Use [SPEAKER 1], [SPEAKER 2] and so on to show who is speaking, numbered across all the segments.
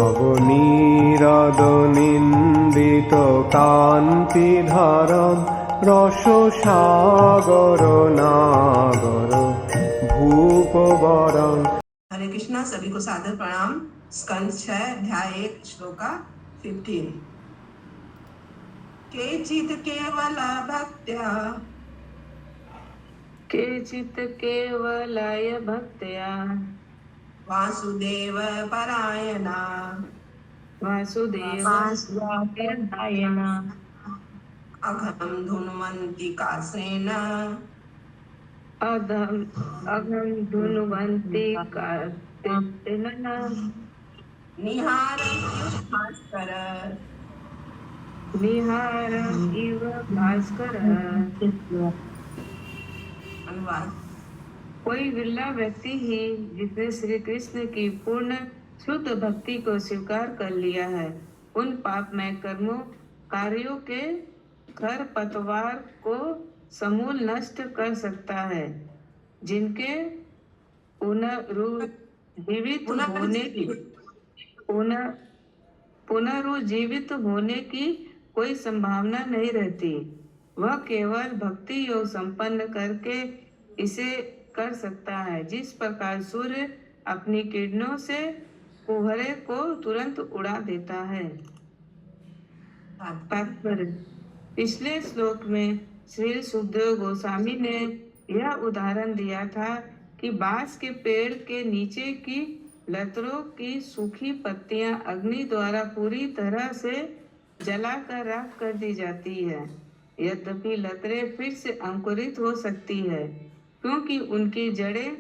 [SPEAKER 1] নবনীরদ নিন্দিত কান্তিধারম রস সাগর নাগর ভূপবরং।
[SPEAKER 2] हरे कृष्णा। सभी को सादर प्रणाम। स्कंद 6 अध्याय 1 श्लोका 15। केचित् केवला भक्त्या
[SPEAKER 3] केचित् केवलाय भक्त्या
[SPEAKER 2] वासुदेव परायणा
[SPEAKER 3] वासुदेवायना
[SPEAKER 2] अघं धुन्वन्ति कासेन
[SPEAKER 3] अघं धुन्वन्ति कार्तिकेन
[SPEAKER 2] निहारं भास्कर।
[SPEAKER 3] निहार इव भास्कर।
[SPEAKER 2] अनुवाद। कोई
[SPEAKER 3] विरला व्यक्ति ही जिसने श्री कृष्ण की पूर्ण शुद्ध भक्ति को स्वीकार कर लिया है, उन पापमय कर्मों कार्यों के खरपतवार को समूल नष्ट कर सकता है, जिनके पुनरुज्जीवित होने की कोई संभावना नहीं रहती। वह केवल भक्ति योग संपन्न करके इसे कर सकता है, जिस प्रकार सूर्य अपनी किरणों से कुहरे को तुरंत उड़ा देता है। पिछले श्लोक में श्री सुखदेव गोस्वामी ने यह उदाहरण दिया था कि बांस के पेड़ के नीचे की लतरों की सूखी पत्तियां अग्नि द्वारा पूरी तरह से जलाकर राख कर दी जाती है। यद्यपि लतरें फिर से अंकुरित हो सकती है, क्योंकि उनकी जड़ें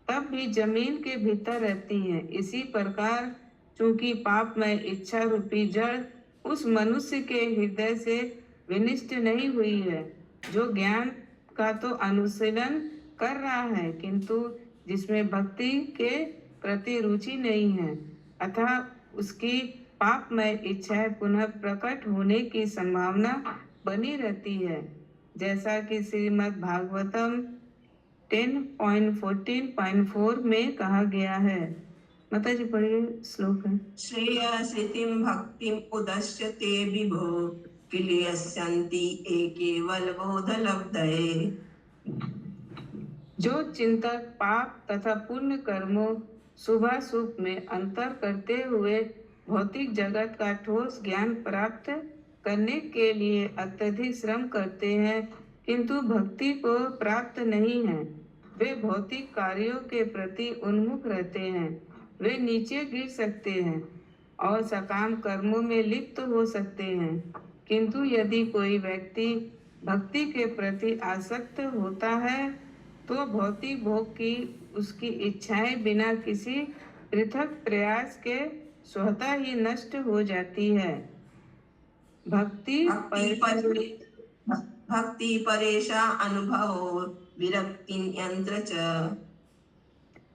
[SPEAKER 3] तब भी जमीन के भीतर रहती हैं। इसी प्रकार चूंकि पापमय इच्छा रूपी जड़ उस मनुष्य के हृदय से विनिष्ट नहीं हुई है, जो ज्ञान का तो अनुशीलन कर रहा है, किंतु जिसमें भक्ति के प्रति रुचि नहीं है, अतः उसकी पापमय इच्छाएं पुनः प्रकट होने की संभावना बनी रहती है, जैसा कि श्रीमद् भागवतम 10.14.4 में कहा गया है। माता जी पढ़िए श्लोक है।
[SPEAKER 2] श्रेयसितिं भक्तिं उदश्यते विभो किलियस्यन्ति एकेवल बोधलब्धये।
[SPEAKER 3] जो चिंतक पाप तथा पुण्य कर्मों शुभाशुभ में अंतर करते हुए भौतिक जगत का ठोस ज्ञान प्राप्त करने के लिए अत्यधिक श्रम करते हैं, किंतु भक्ति को प्राप्त नहीं है, वे भौतिक कार्यों के प्रति उन्मुख रहते हैं। वे नीचे गिर सकते हैं और सकाम कर्मों में लिप्त हो सकते हैं, किंतु यदि कोई व्यक्ति भक्ति के प्रति आसक्त होता है तो भौतिक भोग की उसकी इच्छाएं बिना किसी पृथक प्रयास के स्वतः ही नष्ट हो जाती है। भक्ति
[SPEAKER 2] परेशा अनुभव विरक्ति यंत्र च।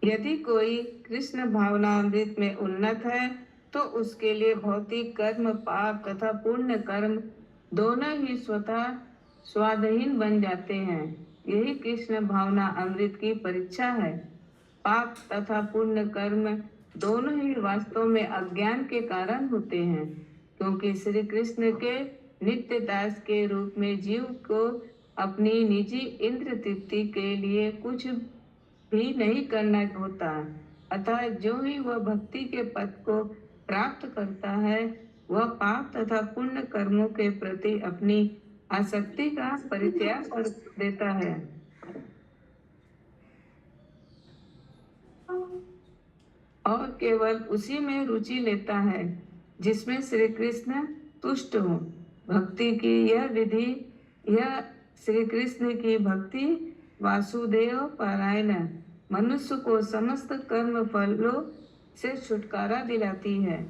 [SPEAKER 3] यदि कोई कृष्ण भावनामृत में उन्नत है तो उसके लिए भौतिक कर्म पाप तथा पुण्य कर्म दोनों ही स्वतः स्वाधीन बन जाते हैं। यही कृष्ण भावना अमृत की परीक्षा है। पाप तथा पुण्य कर्म दोनों ही वास्तव में अज्ञान के कारण होते हैं, क्योंकि श्री कृष्ण के नित्य दास के रूप में जीव को अपनी निजी इंद्र तृप्ति के लिए कुछ भी नहीं करना होता। अतः जो ही वह भक्ति के पद को प्राप्त करता है, वह पाप तथा पुण्य कर्मों के प्रति अपनी आसक्ति का परित्याग कर देता है और केवल उसी में रुचि लेता है जिसमें श्री कृष्ण तुष्ट हो। भक्ति की यह विधि, यह श्री कृष्ण की भक्ति वासुदेव परायण मनुष्य को समस्त कर्म फलों से छुटकारा दिलाती है।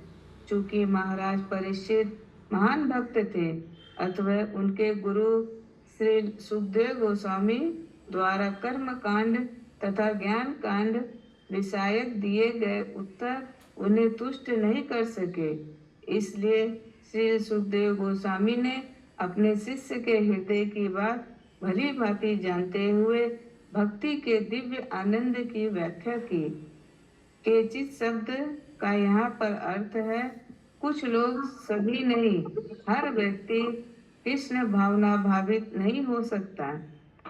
[SPEAKER 3] चूंकि महाराज परीक्षित महान भक्त थे, अथवा उनके गुरु श्री सुखदेव गोस्वामी द्वारा कर्म कांड तथा ज्ञान कांड विषयक दिए गए उत्तर उन्हें तुष्ट नहीं कर सके। इसलिए श्री सुखदेव गोस्वामी ने अपने शिष्य के हृदय की बात भली भांति जानते हुए भक्ति के दिव्य आनंद की व्याख्या की। केचित शब्द का यहाँ पर अर्थ है कुछ लोग, सभी नहीं, हर व्यक्ति कृष्ण भावना भावित नहीं हो सकता,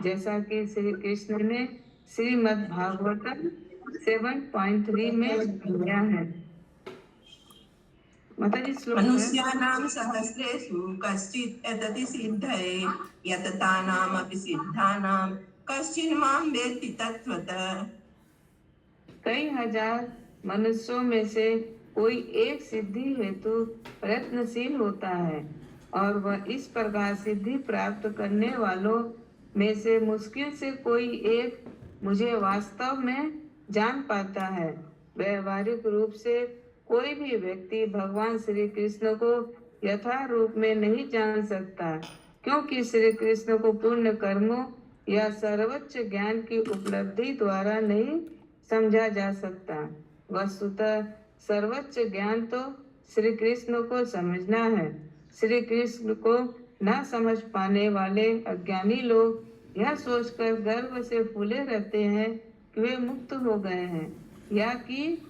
[SPEAKER 3] जैसा कि श्री कृष्ण ने श्रीमद् भागवतम 7.3 में दिया है। माता जी श्लोक है,
[SPEAKER 2] मनुष्याणां सहस्रेषु कश्चित् यतति सिद्धये यततानामपि सिद्धानां कश्चिन्मां वेत्ति तत्त्वतः।
[SPEAKER 3] कई हजार मनुष्यों में से कोई एक सिद्धि हेतु प्रयत्नशील होता है और वह इस प्रकार सिद्धि प्राप्त करने वालों में से मुश्किल से कोई एक मुझे वास्तव में जान पाता है। व्यवहारिक रूप से कोई भी व्यक्ति भगवान श्री कृष्ण को यथा रूप में नहीं जान सकता, क्योंकि श्री कृष्ण को पूर्ण कर्मों या सर्वोच्च ज्ञान की उपलब्धि द्वारा नहीं समझा जा सकता। वस्तुतः सर्वोच्च ज्ञान तो श्री कृष्ण को समझना है। श्री कृष्ण को न समझ पाने वाले अज्ञानी लोग यह सोचकर गर्व से फूले रहते हैं कि वे मुक्त हो गए हैं या कि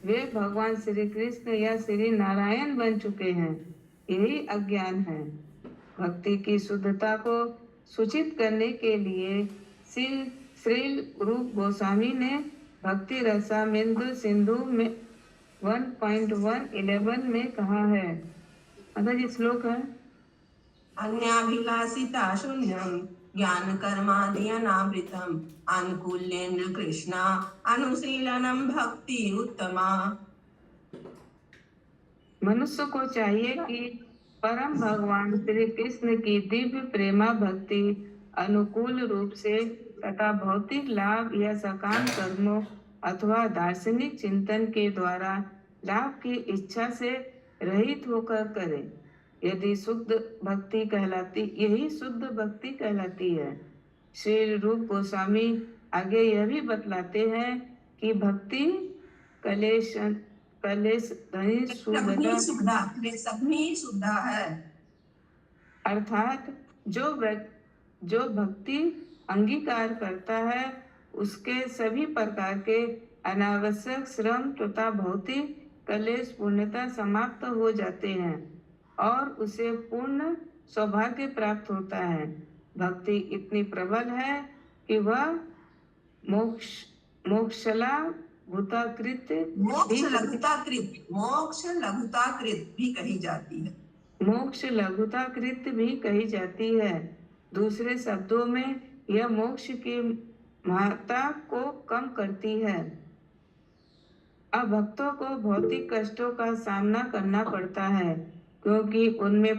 [SPEAKER 3] वे भगवान श्री कृष्ण या श्री नारायण बन चुके हैं। यही अज्ञान है। भक्ति की शुद्धता को सूचित करने के लिए श्री रूप गोस्वामी ने भक्ति रसामिंदु सिंधु में 1.111 में कहा है। माता जी श्लोक है,
[SPEAKER 2] अन्याभिलाषिता शून्यं ज्ञान कर्मादि अनावृतम् अनुकूल्येन कृष्णा अनुशीलनम भक्ति उत्तमा।
[SPEAKER 3] मनुष्य को चाहिए कि परम भगवान श्री कृष्ण की दिव्य प्रेमा भक्ति अनुकूल रूप से तथा भौतिक लाभ या सकाम कर्मों अथवा दार्शनिक चिंतन के द्वारा लाभ की इच्छा से रहित होकर करे। यही शुद्ध भक्ति कहलाती है। श्री रूप गोस्वामी आगे यह भी बतलाते हैं कि भक्ति कलेश
[SPEAKER 2] सबनी सुधा है,
[SPEAKER 3] अर्थात जो भक्ति अंगीकार करता है उसके सभी प्रकार के अनावश्यक श्रम तथा भौतिक कलेश पूर्णतः समाप्त हो जाते हैं और उसे पूर्ण सौभाग्य प्राप्त होता है। भक्ति इतनी प्रबल है कि वह मोक्ष लघुताकृत
[SPEAKER 2] भी कही जाती है।
[SPEAKER 3] मोक्ष लघुताकृत भी कही जाती है। दूसरे शब्दों में यह मोक्ष की महत्ता को कम करती है। अब भक्तों को भौतिक कष्टों का सामना करना पड़ता है क्योंकि उनमें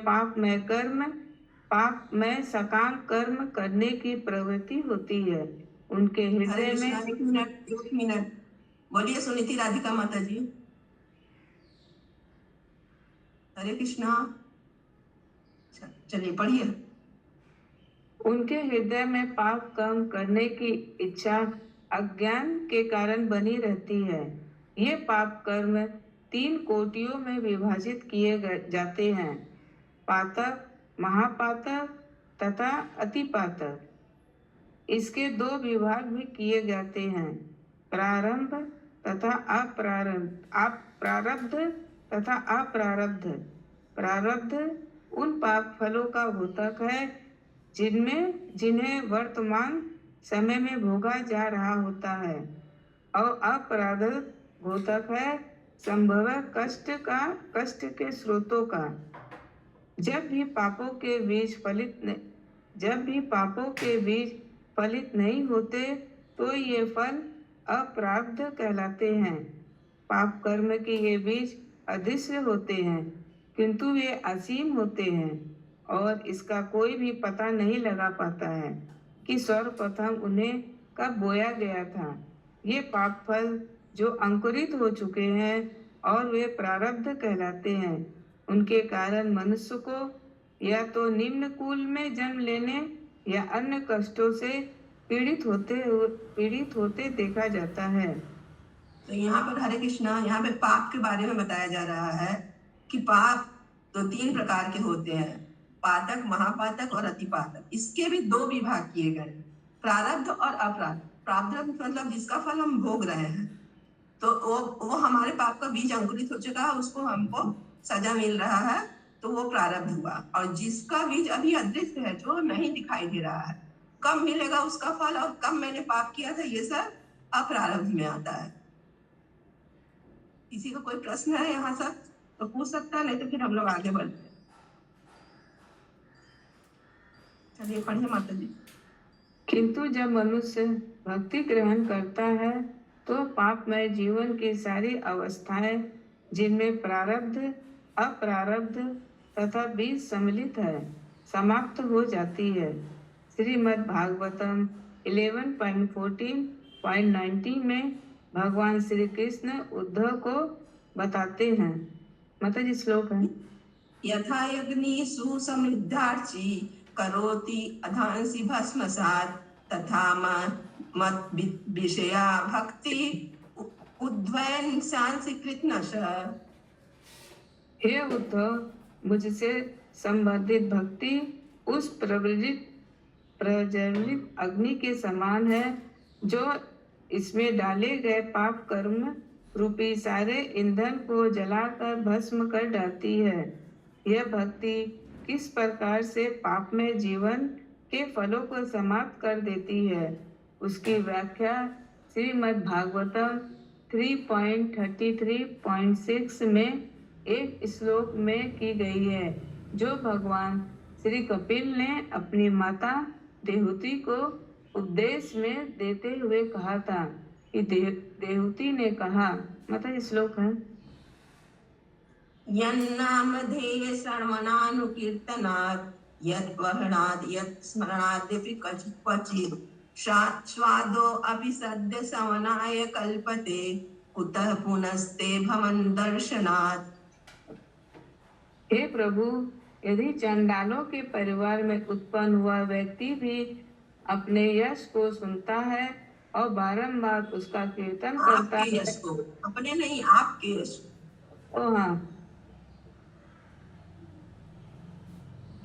[SPEAKER 3] पापमय सकाम कर्म करने की प्रवृत्ति होती है। उनके हृदय में
[SPEAKER 2] एक मिनट बोलिए सुनीति राधिका माता जी। हरे कृष्णा, चलिए पढ़िए।
[SPEAKER 3] उनके हृदय में पाप कर्म करने की इच्छा अज्ञान के कारण बनी रहती है। ये पाप कर्म 3 कोटियों में विभाजित किए जाते हैं, पातक, महापातक तथा अतिपातक। इसके 2 विभाग भी किए जाते हैं, प्रारब्ध तथा प्रारब्ध तथा अप्रारब्ध। प्रारब्ध उन पाप फलों का घोतक है जिन्हें वर्तमान समय में भोगा जा रहा होता है, और अपरारब्ध घोतक है संभव कष्ट के स्रोतों का। जब भी पापों के बीज फलित नहीं होते तो ये फल अप्रारब्ध कहलाते हैं। पाप कर्म के ये बीज अदृश्य होते हैं किंतु वे असीम होते हैं और इसका कोई भी पता नहीं लगा पाता है कि सर्वप्रथम उन्हें कब बोया गया था। ये पाप फल जो अंकुरित हो चुके हैं और वे प्रारब्ध कहलाते हैं, उनके कारण मनुष्य को या तो निम्न कुल में जन्म लेने या अन्य कष्टों से पीड़ित होते देखा जाता है।
[SPEAKER 2] तो यहाँ पर हरे कृष्णा, यहाँ पे पाप के बारे में बताया जा रहा है कि पाप तो 3 प्रकार के होते हैं, पातक, महापातक और अतिपातक। इसके भी 2 विभाग किए गए, प्रारब्ध और अप्रारब्ध। प्रारब्ध मतलब जिसका फल हम भोग रहे हैं, तो वो हमारे पाप का बीज अंकुरित हो चुका है, उसको हमको सजा मिल रहा है, तो वो प्रारब्ध हुआ। और जिसका बीज अभी अदृश्य है, जो नहीं दिखाई दे रहा है, कब मिलेगा उसका फल और कब मैंने पाप किया था, ये सब अप्रारब्ध में आता है। किसी को कोई प्रश्न है यहाँ सब तो पूछ सकता है, नहीं तो फिर हम लोग आगे बढ़ते हैं। चलिए पढ़िए माता जी।
[SPEAKER 3] किंतु जब मनुष्य भक्ति ग्रहण करता है तो पापमय जीवन की सारी अवस्थाएं, जिनमें प्रारब्ध, अप्रारब्ध तथा बीज सम्मिलित है, समाप्त हो जाती है। श्रीमद् भागवतम 11.14.19 में भगवान श्री कृष्ण उद्धव को बताते हैं। माता जी श्लोक है।
[SPEAKER 2] यथा यज्ञेषु समृद्धार्ची करोति अधांसि भस्मसात् तथा मत विषया भक्ति उद्वयंसांसि कृतनश।
[SPEAKER 3] हे उद्धव, मुझसे संबंधित भक्ति उस प्रज्वलित अग्नि के समान है जो इसमें डाले गए पाप कर्म रूपी सारे ईंधन को जलाकर भस्म कर डालती है। यह भक्ति किस प्रकार से पाप में जीवन के फलों को समाप्त कर देती है, उसकी व्याख्या श्रीमद् भागवतम 3.33.6 में एक श्लोक में की गई है, जो भगवान श्री कपिल ने अपनी माता देहूति को उपदेश में देते हुए कहा था कि देहूति ने कहा। माता श्लोक है।
[SPEAKER 2] यन्नामधेय श्रवणानुकीर्तनात् यद्वहनात् यत्स्मरणादपि क्वचित् स्वादो अपि सद्य सवनाय कल्पते कुतः पुनस्ते भवन दर्शनात्।
[SPEAKER 3] हे प्रभु, यदि चंडालों के परिवार में उत्पन्न हुआ व्यक्ति भी अपने यश को सुनता है और बारंबार उसका कीर्तन करता है,
[SPEAKER 2] यश को, अपने नहीं, आपके यश को।
[SPEAKER 3] ओ हाँ,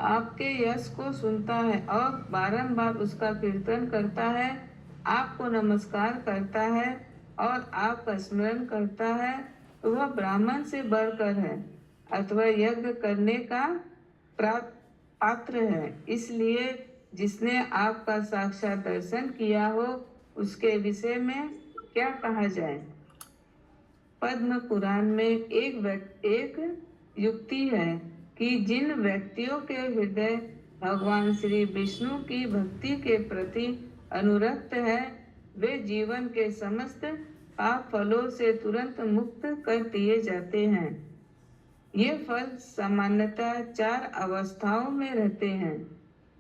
[SPEAKER 3] आपके यश को सुनता है और बारंबार उसका कीर्तन करता है, आपको नमस्कार करता है और आपका स्मरण करता है, तो वह ब्राह्मण से बढ़कर है अथवा यज्ञ करने का पात्र है। इसलिए जिसने आपका साक्षात दर्शन किया हो उसके विषय में क्या कहा जाए। पद्म पुराण में एक युक्ति है कि जिन व्यक्तियों के हृदय भगवान श्री विष्णु की भक्ति के प्रति अनुरक्त है, वे जीवन के समस्त पाप फलों से तुरंत मुक्त कर दिए जाते हैं। ये फल सामान्यतः 4 अवस्थाओं में रहते हैं।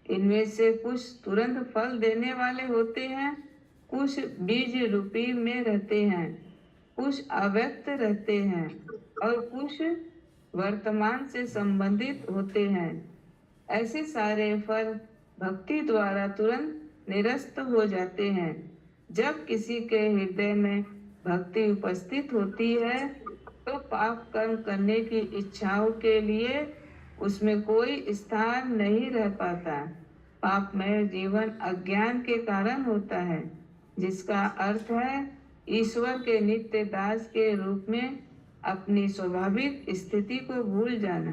[SPEAKER 3] इनमें से कुछ तुरंत फल देने वाले होते हैं, कुछ बीज रूपी में रहते हैं, कुछ अव्यक्त रहते हैं और कुछ वर्तमान से संबंधित होते हैं। ऐसे सारे फल भक्ति द्वारा तुरंत निरस्त हो जाते हैं। जब किसी के हृदय में भक्ति उपस्थित होती है तो पाप कर्म करने की इच्छाओं के लिए उसमें कोई स्थान नहीं रह पाता। पापमय जीवन अज्ञान के कारण होता है, जिसका अर्थ है ईश्वर के नित्य दास के रूप में अपनी स्वाभाविक स्थिति को भूल जाना।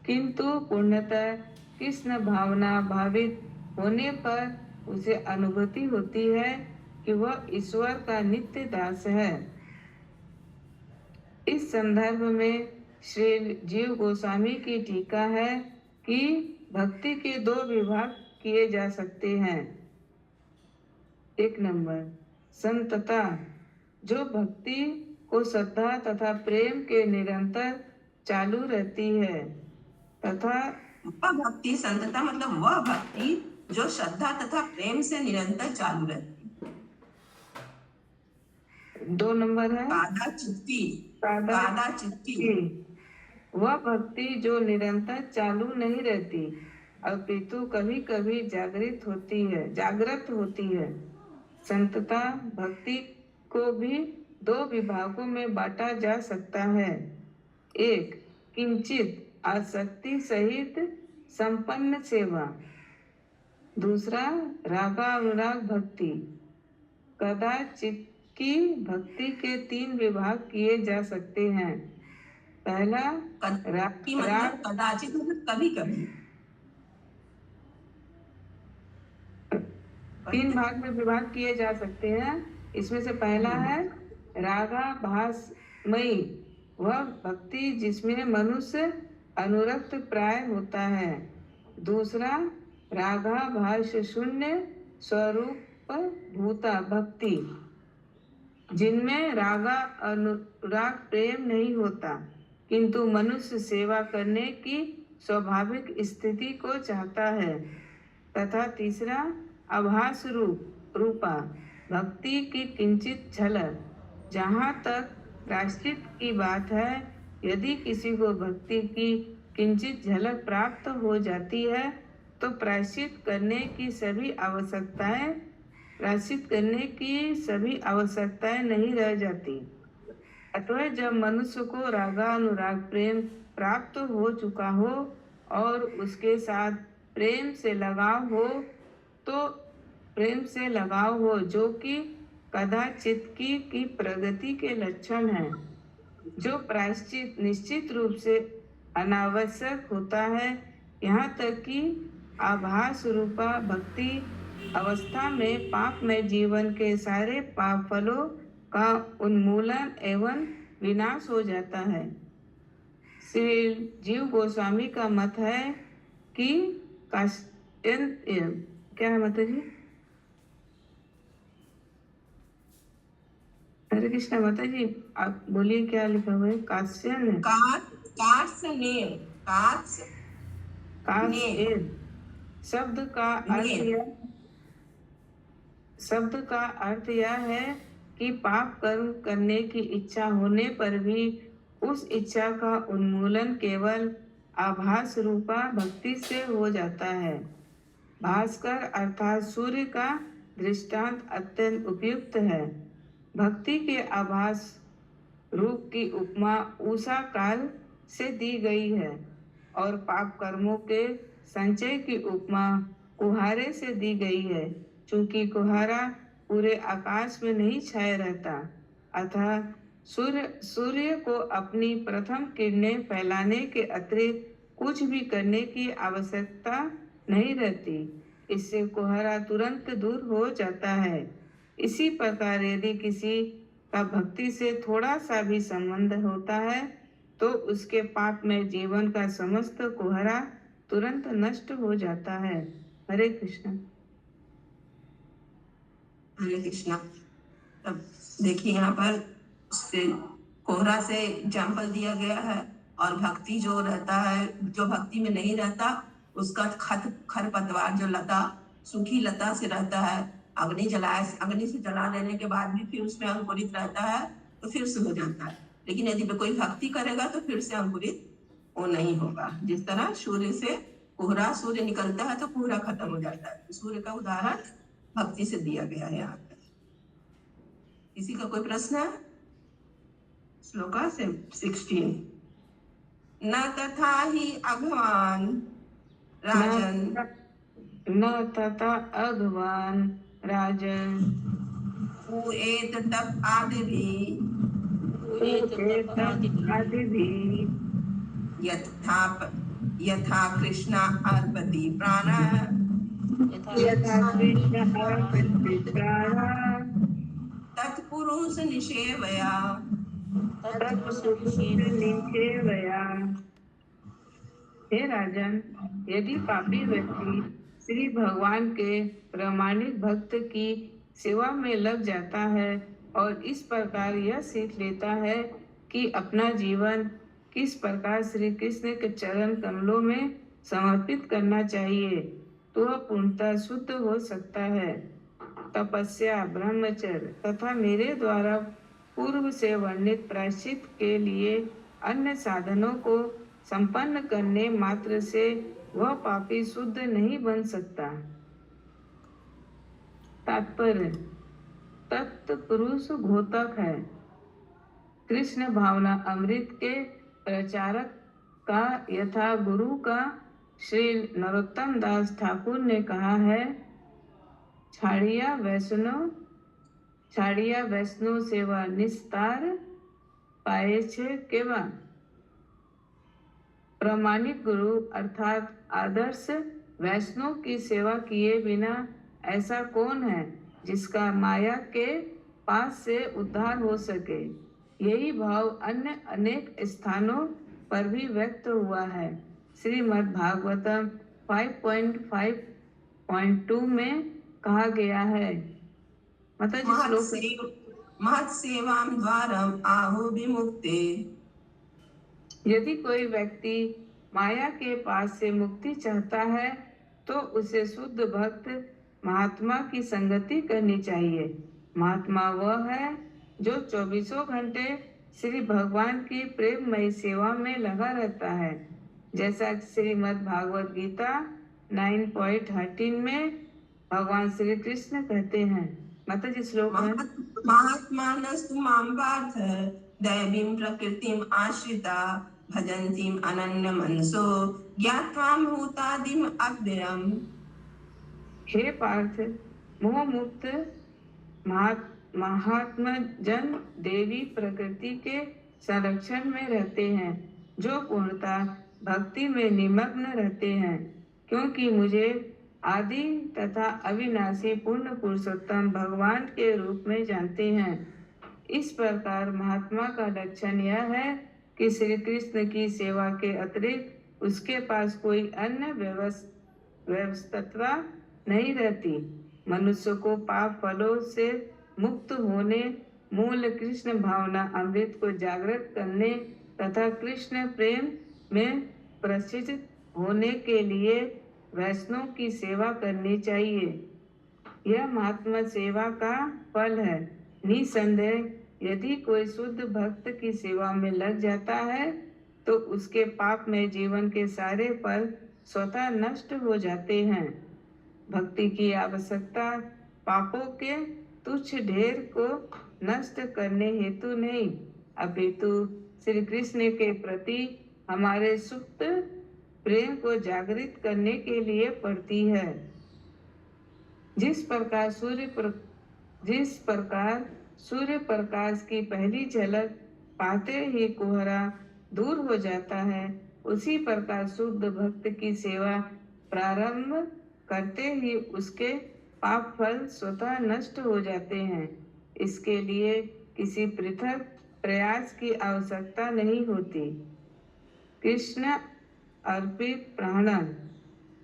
[SPEAKER 3] किंतु पूर्णतः कृष्ण भावना भावित होने पर उसे अनुभूति होती है कि वह ईश्वर का नित्य दास है। इस संदर्भ में श्री जीव गोस्वामी की टीका है कि भक्ति के 2 विभाग किए जा सकते हैं। 1 नंबर संतता, जो भक्ति को श्रद्धा तथा प्रेम के निरंतर चालू रहती है, तथा
[SPEAKER 2] भक्ति संतता मतलब वह भक्ति जो श्रद्धा तथा प्रेम से निरंतर चालू रहती है।
[SPEAKER 3] 2 नंबर है
[SPEAKER 2] कादा चित्ती,
[SPEAKER 3] वह भक्ति जो निरंतर चालू नहीं रहती अपितु कभी कभी जागृत होती है। संतता भक्ति को भी 2 विभागों में बांटा जा सकता है। 1 किंचित आसक्ति सहित संपन्न सेवा, दूसरा रागानुराग भक्ति, कदाचित कि भक्ति के 3 विभाग किए जा सकते हैं। पहला
[SPEAKER 2] की
[SPEAKER 3] राग
[SPEAKER 2] मतलब कदाचित, मतलब कभी कभी।
[SPEAKER 3] 3 भाग में विभाग किए जा सकते हैं। इसमें से पहला है रागा भासमयी, वह भक्ति जिसमें मनुष्य अनुरक्त प्राय होता है। दूसरा रागा भाष शून्य स्वरूप भूता भक्ति, जिनमें रागा अनुराग प्रेम नहीं होता, किंतु मनुष्य सेवा करने की स्वाभाविक स्थिति को चाहता है। तथा तीसरा आभास रूपा भक्ति की किंचित झलक। जहाँ तक प्रायश्चित की बात है, यदि किसी को भक्ति की किंचित झलक प्राप्त हो जाती है तो प्रायश्चित करने की सभी आवश्यकताएं नहीं रह जाती। अतः जब मनुष्य को रागानुराग प्रेम प्राप्त हो चुका हो और उसके साथ प्रेम से लगाव हो जो कि कदाचित की प्रगति के लक्षण है, जो प्रायश्चित निश्चित रूप से अनावश्यक होता है। यहाँ तक कि आभास रूपा भक्ति अवस्था में पाप में जीवन के सारे पाप फलों का उन्मूलन एवं विनाश हो जाता है। श्री जीव गोस्वामी का मत है कि क्या है माता जी? हरे कृष्णा माता जी, आप बोलिए क्या लिखा हुआ है? काश्यन शब्द का अर्थ यह है कि पाप कर्म करने की इच्छा होने पर भी उस इच्छा का उन्मूलन केवल आभास रूपा भक्ति से हो जाता है। भास्कर अर्थात सूर्य का दृष्टांत अत्यंत उपयुक्त है। भक्ति के आभास रूप की उपमा उषा काल से दी गई है और पाप कर्मों के संचय की उपमा कुहारे से दी गई है। चूंकि कुहारा पूरे आकाश में नहीं छाया रहता, अतः सूर्य को अपनी प्रथम किरणें फैलाने के अतिरिक्त कुछ भी करने की आवश्यकता नहीं रहती। इससे कुहारा तुरंत दूर हो जाता है। इसी प्रकार यदि किसी का भक्ति से थोड़ा सा भी संबंध होता है तो उसके पाप में जीवन का समस्त कुहरा तुरंत नष्ट हो जाता है। हरे कृष्ण।
[SPEAKER 2] हरे कृष्णा। अब देखिए यहाँ पर कोहरा से एग्जाम्पल दिया गया है, और भक्ति जो रहता है, जो भक्ति में नहीं रहता, उसका खरपतवार जो लता, सूखी लता से रहता है, अग्नि से जला लेने के बाद भी फिर उसमें अंकुरित रहता है तो फिर से हो जाता है। लेकिन यदि कोई भक्ति करेगा तो फिर से अंकुरित वो नहीं होगा। जिस तरह सूर्य से कोहरा, सूर्य निकलता है तो कोहरा खत्म हो जाता है। सूर्य का उदाहरण भक्ति से दिया गया है यहाँ पर। किसी का कोई प्रश्न है? श्लोका 16। न तथा ही अघवान राजन,
[SPEAKER 3] न तथा अघवान राजन,
[SPEAKER 2] उएत तप आदि भी यथा कृष्णा अर्पति प्राण, तत्पुरुष निषेवया।
[SPEAKER 3] हे राजन, यदि पापी व्यक्ति श्री भगवान के प्रामाणिक भक्त की सेवा में लग जाता है और इस प्रकार यह सीख लेता है कि अपना जीवन किस प्रकार श्री कृष्ण के चरण कमलों में समर्पित करना चाहिए, तो वह पूर्णतः शुद्ध हो सकता है। तपस्या, ब्रह्मचर्य तथा मेरे द्वारा पूर्व से वर्णित प्रायश्चित के लिए अन्य साधनों को संपन्न करने मात्र से वह पापी शुद्ध नहीं बन सकता। तात्पर्य: तत्पुरुष घोतक है। कृष्ण भावना अमृत के प्रचारक का यथा गुरु का श्री नरोत्तम दास ठाकुर ने कहा है, छाड़िया वैष्णव छाड़िया वैष्णव सेवा निस्तार पाए छे केवा। प्रामाणिक गुरु अर्थात आदर्श वैष्णव की सेवा किए बिना ऐसा कौन है जिसका माया के पास से उद्धार हो सके। यही भाव अन्य अनेक स्थानों पर भी व्यक्त हुआ है। श्रीमद् भागवतम 5.5.2 में कहा गया है। माताजी श्लोक
[SPEAKER 2] महत्सेवां द्वारम आहो विमुक्ते।
[SPEAKER 3] यदि कोई व्यक्ति माया के पास से मुक्ति चाहता है तो उसे शुद्ध भक्त महात्मा की संगति करनी चाहिए। महात्मा वह है जो 24 घंटे श्री भगवान की प्रेममयी सेवा में लगा रहता है, जैसा श्रीमद् भागवत गीता 9.13 में भगवान श्री कृष्ण कहते हैं। माता जी श्लोक है,
[SPEAKER 2] महात्मानस्तु मां पार्थ दैवीं प्रकृतिम आश्रिता भजन्तीम अनन्य मनसो ज्ञात्वा भूतादिम अव्ययम्।
[SPEAKER 3] हे पार्थ, मोह मुक्त महात्मा जन देवी प्रकृति के संरक्षण में रहते हैं, जो पूर्णतः भक्ति में निमग्न रहते हैं, क्योंकि मुझे आदि तथा अविनाशी पूर्ण पुरुषोत्तम भगवान के रूप में जानते हैं। इस प्रकार महात्मा का लक्षण यह है कि श्री कृष्ण की सेवा के अतिरिक्त उसके पास कोई अन्य व्यवस्था नहीं रहती। मनुष्य को पाप फलों से मुक्त होने, मूल कृष्ण भावना अमृत को जागृत करने तथा कृष्ण प्रेम में प्रसिद्ध होने के लिए वैष्णव की सेवा करनी चाहिए। यह महात्मा सेवा का फल है। निसंदेह यदि कोई शुद्ध भक्त की सेवा में लग जाता है तो उसके पाप में जीवन के सारे फल स्वतः नष्ट हो जाते हैं। भक्ति की आवश्यकता पापों के तुच्छ ढेर को नष्ट करने हेतु नहीं, अपितु श्री कृष्ण के प्रति हमारे सुप्त प्रेम को जागृत करने के लिए पड़ती है। जिस प्रकार सूर्य प्रकाश की पहली झलक पाते ही कोहरा दूर हो जाता है, उसी प्रकार शुद्ध भक्त की सेवा प्रारंभ करते ही उसके पाप फल स्वतः नष्ट हो जाते हैं। इसके लिए किसी पृथक प्रयास की आवश्यकता नहीं होती। कृष्ण अर्पित प्राण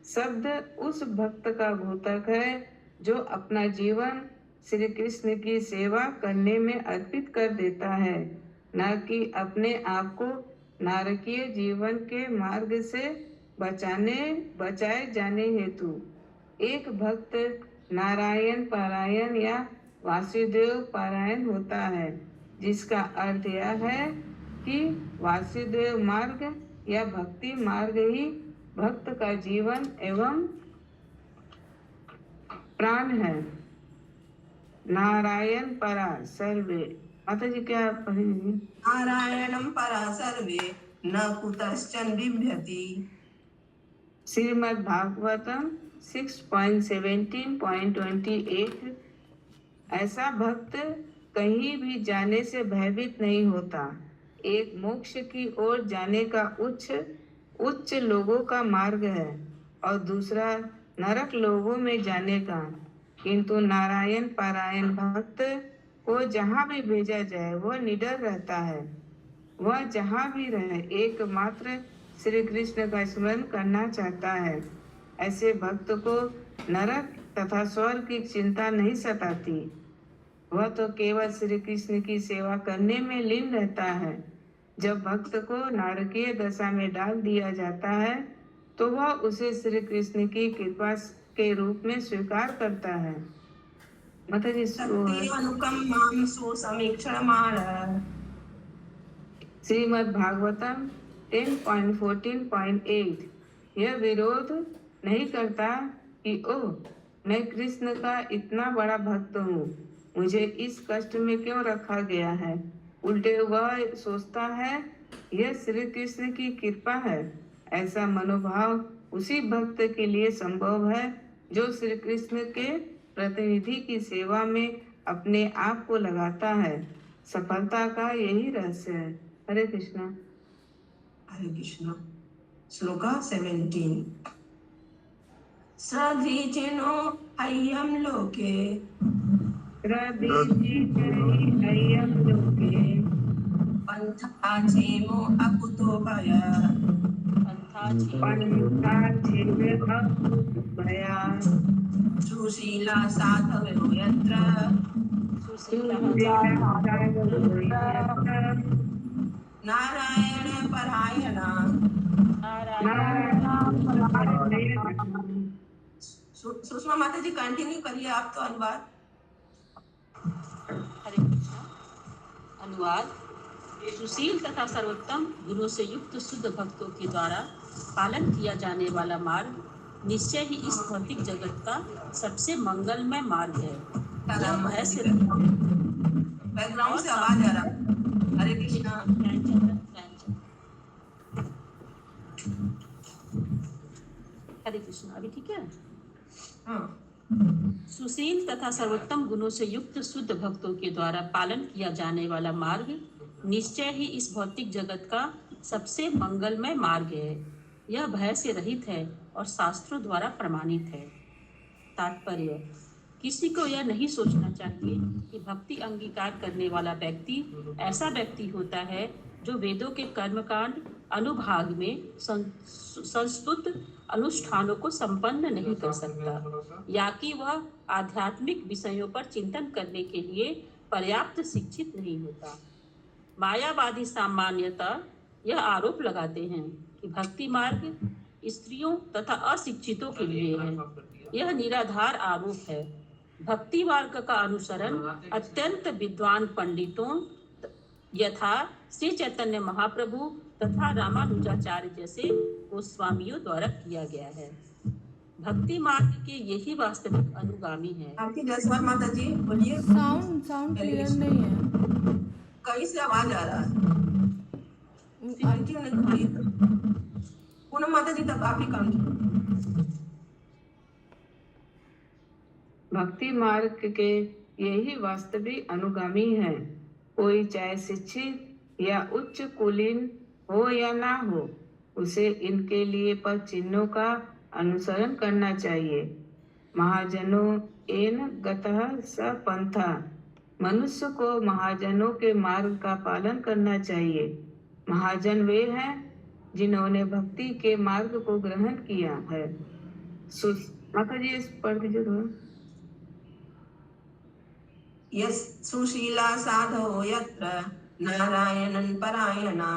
[SPEAKER 3] शब्द उस भक्त का घोतक है जो अपना जीवन श्री कृष्ण की सेवा करने में अर्पित कर देता है, न कि अपने आप को नारकीय जीवन के मार्ग से बचाए जाने हेतु। एक भक्त नारायण पारायण या वासुदेव पारायण होता है, जिसका अर्थ यह है कि वासुदेव मार्ग या भक्ति मार्ग ही भक्त का जीवन एवं प्राण है। नारायण परा सर्वे। माता जी क्या पढ़ेंगी?
[SPEAKER 2] नारायणं परा सर्वे न कुतश्चन बिभ्यति।
[SPEAKER 3] श्रीमद् भागवतम 6.17.28 ऐसा भक्त कहीं भी जाने से भयभीत नहीं होता। एक मोक्ष की ओर जाने का उच्च लोगों का मार्ग है और दूसरा नरक लोगों में जाने का, किंतु नारायण पारायण भक्त को जहाँ भी भेजा जाए वह निडर रहता है। वह जहाँ भी रहे एकमात्र श्री कृष्ण का स्मरण करना चाहता है। ऐसे भक्त को नरक तथा स्वर्ग की चिंता नहीं सताती। वह तो केवल श्री कृष्ण की सेवा करने में लीन रहता है। जब भक्त को नारकीय दशा में डाल दिया जाता है तो वह उसे श्री कृष्ण की कृपा के रूप में स्वीकार करता है। माता जी श्रीमद् भागवतम 10.14.8 यह विरोध नहीं करता कि ओह, मैं कृष्ण का इतना बड़ा भक्त हूँ, मुझे इस कष्ट में क्यों रखा गया है। उल्टे वह सोचता है यह श्री कृष्ण की कृपा है। ऐसा मनोभाव उसी भक्त के लिए संभव है जो श्री कृष्ण के प्रतिनिधि की सेवा में अपने आप को लगाता है। सफलता का यही रहस्य है। हरे कृष्णा।
[SPEAKER 2] हरे कृष्ण। श्लोका 17। श्रद्धेचिनो हय्यम लोके
[SPEAKER 3] अय्यम लोके
[SPEAKER 2] पंथा क्षेमो अकुतो भय
[SPEAKER 3] पंथा छेद भया
[SPEAKER 2] सुशीला साधवो यत्र नारायण परायणा। सुषमा माता जी कंटिन्यू करिए आप तो अनुवाद।
[SPEAKER 4] हरे कृष्णा। अनुवाद। सुशील तथा सर्वोत्तम गुणों से युक्त शुद्ध भक्तों के द्वारा पालन किया जाने वाला मार्ग निश्चय ही इस भौतिक जगत का सबसे मंगलमय मार्ग है। यह भय से
[SPEAKER 2] बैकग्राउंड से आवाज आ रहा है। हरे कृष्णा।
[SPEAKER 4] हरे कृष्णा। अभी ठीक है।
[SPEAKER 2] हाँ।
[SPEAKER 4] सुशील तथा सर्वोत्तम गुणों से युक्त शुद्ध भक्तों के द्वारा पालन किया जाने वाला मार्ग निश्चय ही इस भौतिक जगत का सबसे मंगलमय मार्ग है। यह भय से रहित है और शास्त्रों द्वारा प्रमाणित है। तात्पर्य। किसी को यह नहीं सोचना चाहिए कि भक्ति अंगीकार करने वाला व्यक्ति ऐसा व्यक्ति होता है जो वेदों के कर्मकांड अनुभाग में संस्तुत अनुष्ठानों को संपन्न नहीं कर सकता, या कि वह आध्यात्मिक विषयों पर चिंतन करने के लिए पर्याप्त शिक्षित नहीं होता। मायावादी सामान्यतः यह आरोप लगाते हैं कि भक्ति मार्ग स्त्रियों तथा अशिक्षितों के लिए है। यह निराधार आरोप है। भक्ति मार्ग का अनुसरण अत्यंत विद्वान पंडितों यथा श्री चैतन्य महाप्रभु तथा रामानुजाचार्य जैसे गोस्वामियों द्वारा किया गया है। भक्ति मार्ग के यही वास्तविक अनुगामी है।
[SPEAKER 2] आपकी जसवर माता जी बोलिए।
[SPEAKER 5] साउंड क्लियर नहीं है।
[SPEAKER 2] कहीं से आवाज आ रहा है। पूनम माता जी तक काफी कम।
[SPEAKER 3] भक्ति मार्ग के यही वास्तविक अनुगामी है। कोई चाहे शिक्षित या उच्च कुलीन हो या ना हो, उसे इनके लिए पद चिन्हों का अनुसरण करना चाहिए। महाजनों एन गतः स पंथा। मनुष्य को महाजनों के मार्ग का पालन करना चाहिए। महाजन वे हैं जिन्होंने भक्ति के मार्ग को ग्रहण किया है। माता जी इस पढ़ दीजिए थोड़ा।
[SPEAKER 2] यस सुशीला साधो यत्र नारायणन परायणा।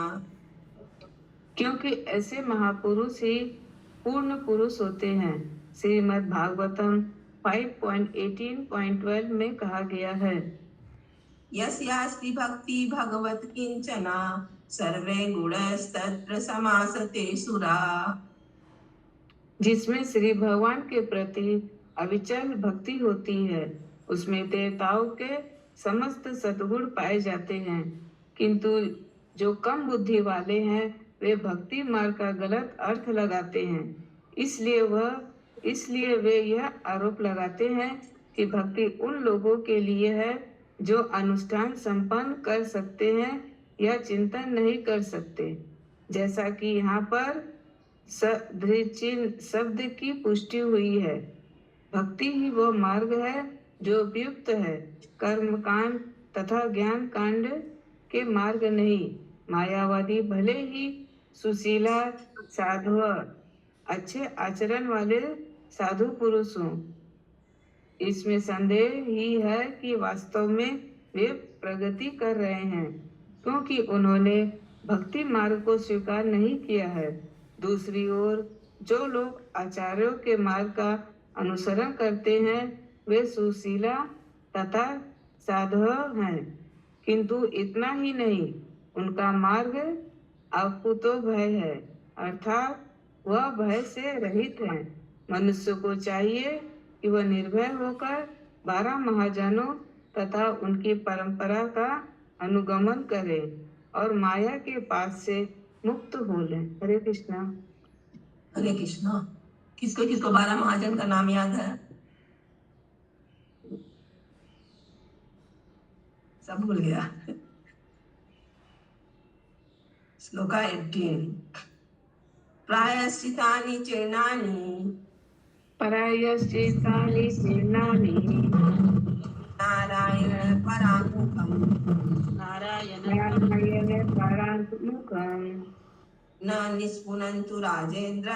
[SPEAKER 3] क्योंकि ऐसे महापुरुष ही पूर्ण पुरुष होते हैं। श्रीमद् भागवतम 5.18.12 में कहा गया है,
[SPEAKER 2] यस्यास्ति भक्ति भगवत किंचना सर्वे गुणस्तत्र समासते सुरा।
[SPEAKER 3] जिसमें श्री भगवान के प्रति अविचल भक्ति होती है, उसमें देवताओं के समस्त सद्गुण पाए जाते हैं। किंतु जो कम बुद्धि वाले हैं वे भक्ति मार्ग का गलत अर्थ लगाते हैं। इसलिए वे यह आरोप लगाते हैं कि भक्ति उन लोगों के लिए है जो अनुष्ठान संपन्न कर सकते हैं या चिंतन नहीं कर सकते। जैसा कि यहाँ पर सदृचिन शब्द की पुष्टि हुई है। भक्ति ही वो मार्ग है जो उपयुक्त है, कर्म कांड तथा ज्ञान कांड के मार्ग नहीं। मायावादी भले ही सुशीला साधु अच्छे आचरण वाले साधु पुरुष हों, इसमें संदेह ही है कि वास्तव में वे प्रगति कर रहे हैं, क्योंकि उन्होंने भक्ति मार्ग को स्वीकार नहीं किया है। दूसरी ओर जो लोग आचार्यों के मार्ग का अनुसरण करते हैं वे सुशीला तथा साधु हैं, किंतु इतना ही नहीं, उनका मार्ग अकुतो भय है, अर्थात वह भय से रहित है। मनुष्य को चाहिए कि वह निर्भय होकर 12 महाजनों तथा उनकी परंपरा का अनुगमन करे और माया के पास से मुक्त हो ले। हरे कृष्णा।
[SPEAKER 2] हरे कृष्णा। किसको किसको 12 महाजन का नाम याद है? सब भूल गया। श्लोका 18 प्रायश्चितानि चैनानि
[SPEAKER 3] परायश्चित्तानि चीर्णानि
[SPEAKER 2] नारायण परामुखम्
[SPEAKER 4] नारायण
[SPEAKER 3] नारायण पराङ्मुखम्
[SPEAKER 2] न निष्पुनन्तु राजेन्द्र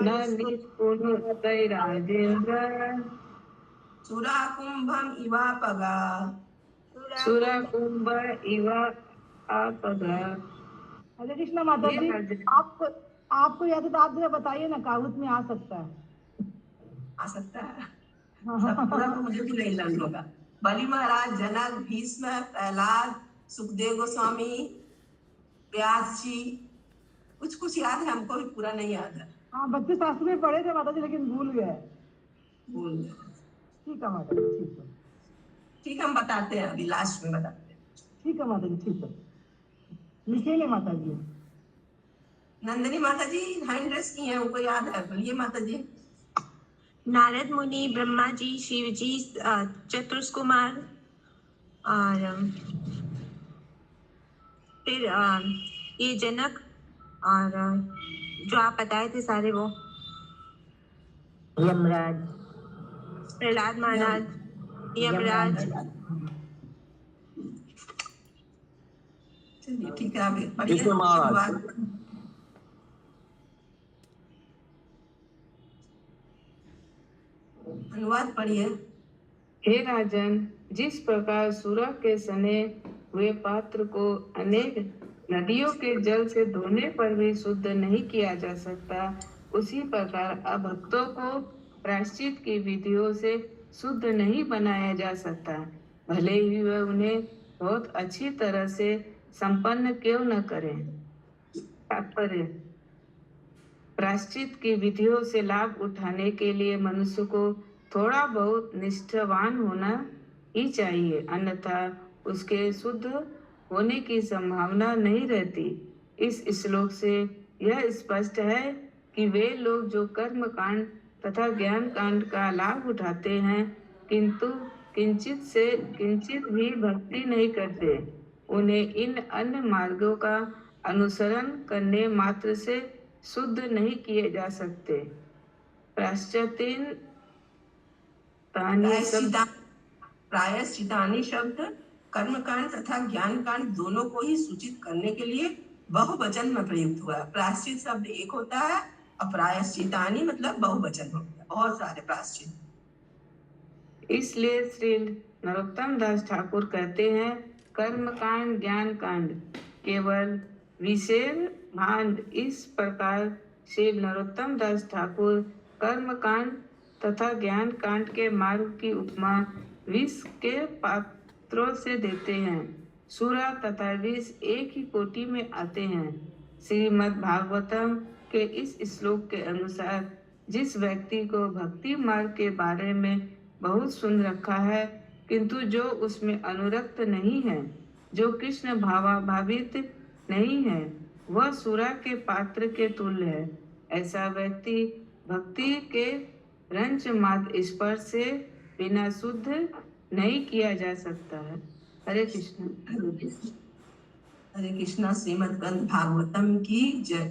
[SPEAKER 3] न निष्कुरुते राजेन्द्र
[SPEAKER 2] सुराकुम्भम् इवापगा।
[SPEAKER 3] सुरकुम्भ इव आपद।
[SPEAKER 6] हरे कृष्णा माता
[SPEAKER 3] ये
[SPEAKER 6] जी,
[SPEAKER 3] अर्जुन
[SPEAKER 6] आपको याद है तो आप जरा बताइए ना, काबूत में आ सकता है?
[SPEAKER 2] आ सकता है सब पूरा तो मुझे भी नहीं लर्न होगा। बलि महाराज, जनक, भीष्म, प्रहलाद, सुखदेव गोस्वामी, व्यास जी, कुछ कुछ याद है, हमको भी पूरा नहीं याद है।
[SPEAKER 6] हाँ, बच्चे शास्त्र में पढ़े थे माता जी, लेकिन भूल गए।
[SPEAKER 2] भूल गए।
[SPEAKER 6] ठीक है माता जी, ठीक है।
[SPEAKER 2] ठीक, हम बताते हैं, अभी लास्ट में बताते हैं।
[SPEAKER 6] ठीक है माता जी, ठीक है, लिखेंगे माता जी।
[SPEAKER 2] नंदिनी माता जी हैंड रेस की हैं, उनको याद है, बोलिए माता जी।
[SPEAKER 7] नारद मुनि, ब्रह्मा जी, शिव जी, चतुर्स कुमार, और फिर ये जनक, और जो आप बताए थे सारे वो, यमराज, प्रहलाद महाराज, यमराज।
[SPEAKER 2] चलिए ठीक है, अभी पढ़िए
[SPEAKER 8] कृष्ण महाराज।
[SPEAKER 2] अनुवाद। अनुवाद पढ़िए।
[SPEAKER 3] हे राजन, जिस प्रकार सूरज के सने हुए पात्र को अनेक नदियों के जल से धोने पर भी शुद्ध नहीं किया जा सकता, उसी प्रकार अभक्तों को प्रायश्चित की विधियों से शुद्ध नहीं बनाया जा सकता, भले ही वह उन्हें बहुत अच्छी तरह से संपन्न क्यों न करें। तात्पर्य, प्रायश्चित की विधियों से लाभ उठाने के लिए मनुष्य को थोड़ा बहुत निष्ठावान होना ही चाहिए, अन्यथा उसके शुद्ध होने की संभावना नहीं रहती। इस श्लोक से यह स्पष्ट है कि वे लोग जो कर्म कांड तथा ज्ञान कांड का लाभ उठाते हैं किंतु किंचित भी भक्ति नहीं करते, उन्हें इन अन्य मार्गों का अनुसरण करने मात्र से शुद्ध नहीं किए जा सकते।
[SPEAKER 2] प्रायश्चितानि शब्द कर्मकांड तथा ज्ञान कांड दोनों को ही सूचित करने के लिए बहुवचन में प्रयुक्त हुआ है। प्रायश्चित शब्द एक होता है और प्रायश्चितानि मतलब बहुवचन होता है, बहुत सारे प्रायश्चित।
[SPEAKER 3] इसलिए श्री नरोत्तम दास ठाकुर कहते हैं, कर्म कांड ज्ञान कांड केवल विषय भांड। इस प्रकार श्री नरोत्तम दास ठाकुर कर्म कांड तथा ज्ञान कांड के मार्ग की उपमा विष के पात्रों से देते हैं। सूरा तथा विष एक ही कोटि में आते हैं। श्रीमद् भागवतम के इस श्लोक के अनुसार जिस व्यक्ति को भक्ति मार्ग के बारे में बहुत सुन रखा है किंतु जो उसमें अनुरक्त नहीं है, जो कृष्ण भावाभावित नहीं है, वह सूरा के पात्र के तुल्य है। ऐसा व्यक्ति भक्ति के रंच मात्र स्पर्श से बिना शुद्ध नहीं किया जा सकता है। हरे कृष्ण।
[SPEAKER 2] हरे कृष्णा। श्रीमद् ग्रंथ भागवतम की जय।